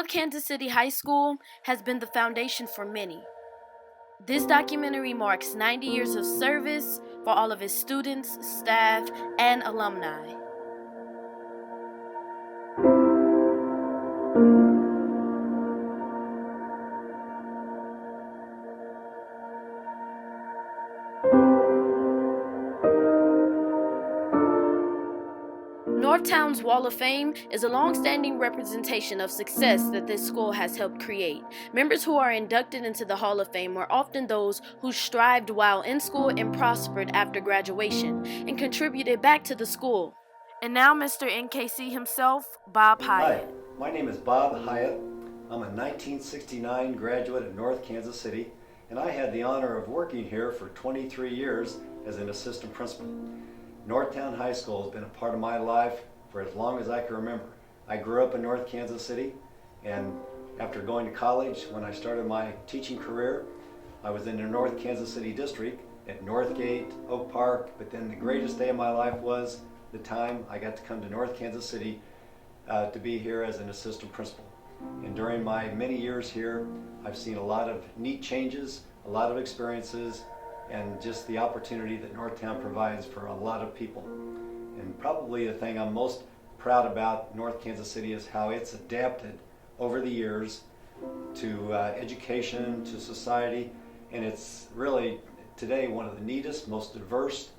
North Kansas City High School has been the foundation for many. This documentary marks 90 years of service for all of its students, staff, and alumni. Northtown's Wall of Fame is a long-standing representation of success that this school has helped create. Members who are inducted into the Hall of Fame were often those who strived while in school and prospered after graduation and contributed back to the school. And now Mr. NKC himself, Bob Hyatt. Hi, my name is Bob Hyatt. I'm a 1969 graduate of North Kansas City, and I had the honor of working here for 23 years as an assistant principal. Northtown High School has been a part of my life for as long as I can remember. I grew up in North Kansas City, and after going to college, when I started my teaching career, I was in the North Kansas City district at Northgate, Oak Park, but then the greatest day of my life was the time I got to come to North Kansas City to be here as an assistant principal. And during my many years here, I've seen a lot of neat changes, a lot of experiences, and just the opportunity that Northtown provides for a lot of people. And probably the thing I'm most proud about North Kansas City is how it's adapted over the years to education, to society, and it's really today one of the neatest, most diverse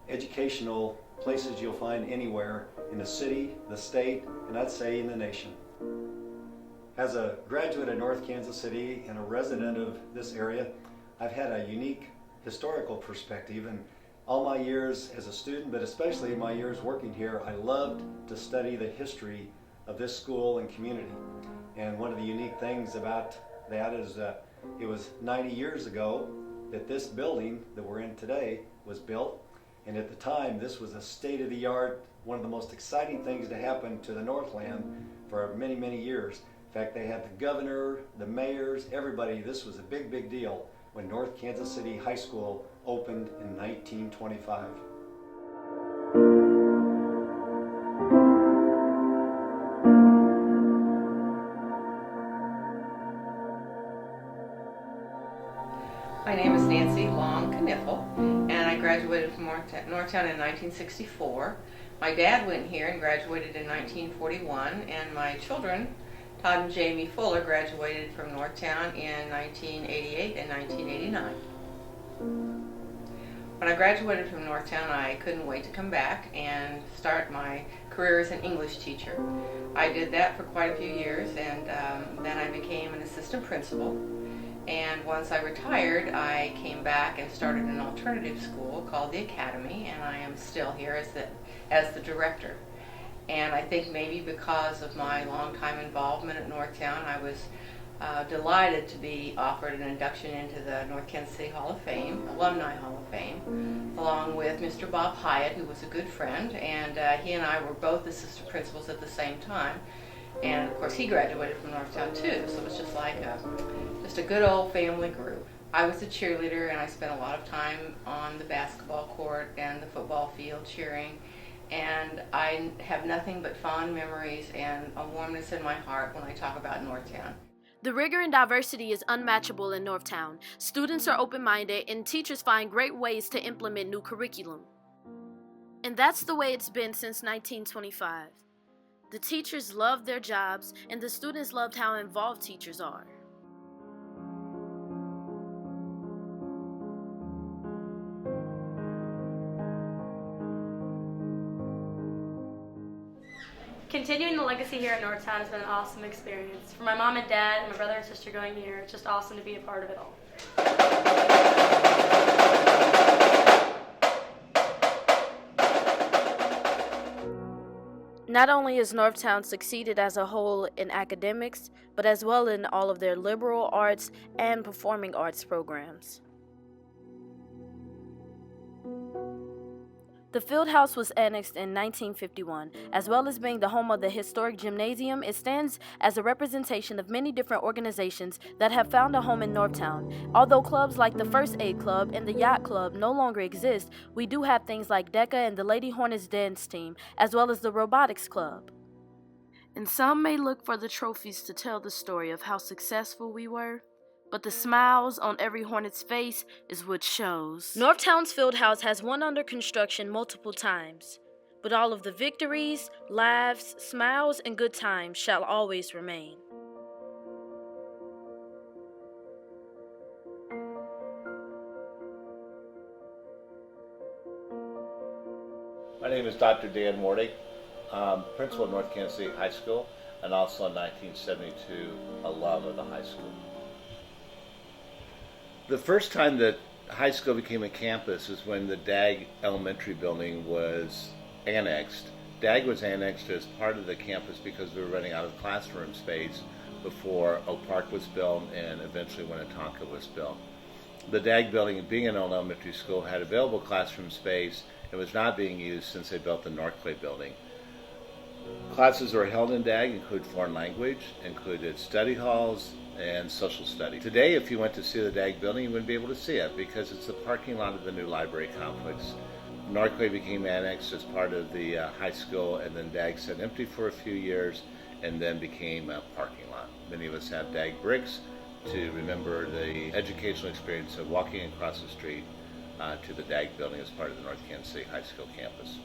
educational places you'll find anywhere in the city, the state, and I'd say in the nation. As a graduate of North Kansas City and a resident of this area, I've had a unique historical perspective, and all my years as a student, but especially my years working here, I loved to study the history of this school and community. And one of the unique things about that is that it was 90 years ago that this building that we're in today was built, and at the time this was a state-of-the-art, one of the most exciting things to happen to the Northland for many, many years. In fact, they had the governor, the mayors, everybody. This was a big, big deal when North Kansas City High School opened in 1925. My name is Nancy Long Kniffel, and I graduated from Northtown in 1964. My dad went here and graduated in 1941, and my children, Todd and Jamie Fuller, graduated from Northtown in 1988 and 1989. When I graduated from Northtown, I couldn't wait to come back and start my career as an English teacher. I did that for quite a few years, and then I became an assistant principal. And once I retired, I came back and started an alternative school called the Academy, and I am still here as the director. And I think maybe because of my long-time involvement at Northtown, I was delighted to be offered an induction into the North Kansas City Hall of Fame, Alumni Hall of Fame, along with Mr. Bob Hyatt, who was a good friend, and he and I were both assistant principals at the same time. And of course he graduated from Northtown too, so it was just like just a good old family group. I was a cheerleader, and I spent a lot of time on the basketball court and the football field cheering. And I have nothing but fond memories and a warmness in my heart when I talk about Northtown. The rigor and diversity is unmatchable in Northtown. Students are open-minded, and teachers find great ways to implement new curriculum. And that's the way it's been since 1925. The teachers loved their jobs, and the students loved how involved teachers are. Continuing the legacy here at Northtown has been an awesome experience. For my mom and dad and my brother and sister going here, it's just awesome to be a part of it all. Not only has Northtown succeeded as a whole in academics, but as well in all of their liberal arts and performing arts programs. The field house was annexed in 1951. As well as being the home of the historic gymnasium, it stands as a representation of many different organizations that have found a home in Northtown. Although clubs like the First Aid Club and the Yacht Club no longer exist, we do have things like DECA and the Lady Hornets Dance Team, as well as the Robotics Club. And some may look for the trophies to tell the story of how successful we were, but the smiles on every Hornet's face is what shows. Northtown's Fieldhouse has went under construction multiple times, but all of the victories, laughs, smiles, and good times shall always remain. My name is Dr. Dan Morty. I'm principal of North Kansas City High School and also a 1972 alum of the high school. The first time that high school became a campus is when the DAG elementary building was annexed. DAG was annexed as part of the campus because we were running out of classroom space before Oak Park was built and eventually when Atonka was built. The DAG building, being an elementary school, had available classroom space and was not being used since they built the North Clay building. Classes were held in DAG include foreign language, included study halls, and social studies. Today, if you went to see the DAG building, you wouldn't be able to see it because it's the parking lot of the new library complex. North Clay became annexed as part of the high school, and then DAG sat empty for a few years and then became a parking lot. Many of us have DAG bricks to remember the educational experience of walking across the street to the DAG building as part of the North Kansas City High School campus.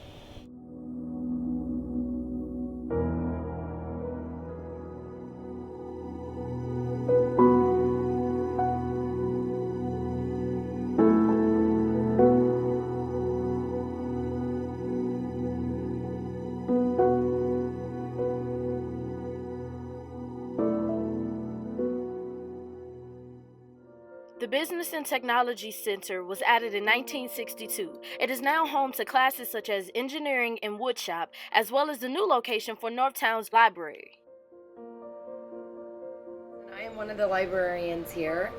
The Business and Technology Center was added in 1962. It is now home to classes such as engineering and woodshop, as well as the new location for Northtown's library. I am one of the librarians here.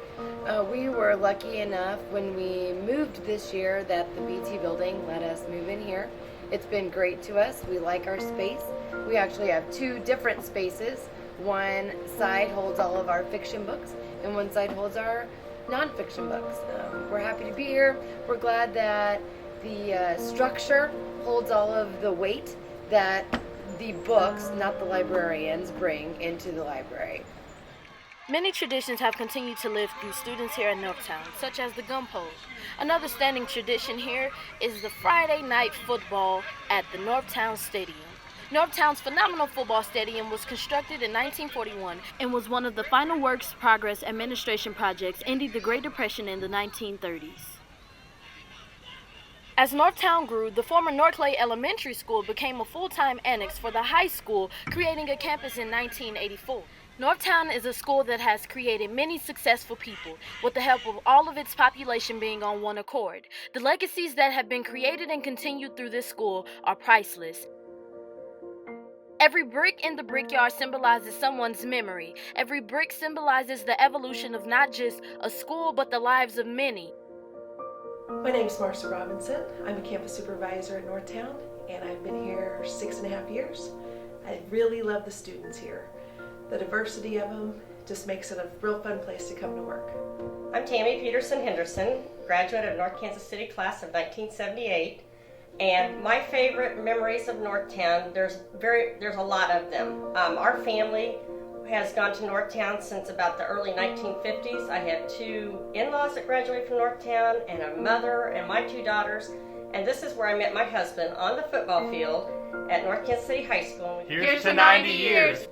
We were lucky enough when we moved this year that the BT building let us move in here. It's been great to us. We like our space. We actually have two different spaces. One side holds all of our fiction books and one side holds our nonfiction books. We're happy to be here. We're glad that the structure holds all of the weight that the books, not the librarians, bring into the library. Many traditions have continued to live through students here at Northtown, such as the gun pole. Another standing tradition here is the Friday night football at the Northtown Stadium. Northtown's phenomenal football stadium was constructed in 1941 and was one of the final works progress administration projects ending the Great Depression in the 1930s. As Northtown grew, the former North Clay Elementary School became a full-time annex for the high school, creating a campus in 1984. Northtown is a school that has created many successful people, with the help of all of its population being on one accord. The legacies that have been created and continued through this school are priceless. Every brick in the brickyard symbolizes someone's memory. Every brick symbolizes the evolution of not just a school, but the lives of many. My name is Marcia Robinson. I'm a campus supervisor at Northtown, and I've been here 6.5 years. I really love the students here. The diversity of them just makes it a real fun place to come to work. I'm Tammy Peterson Henderson, graduate of North Kansas City class of 1978. And my favorite memories of Northtown, there's a lot of them. Our family has gone to Northtown since about the early 1950s. I have two in-laws that graduated from Northtown and a mother and my two daughters. And this is where I met my husband on the football field at North Kansas City High School. Here's to 90 years.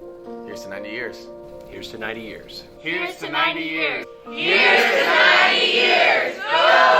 Here's to 90 years. Here's to 90 years. Here's to 90 years. Here's to 90 years. Go!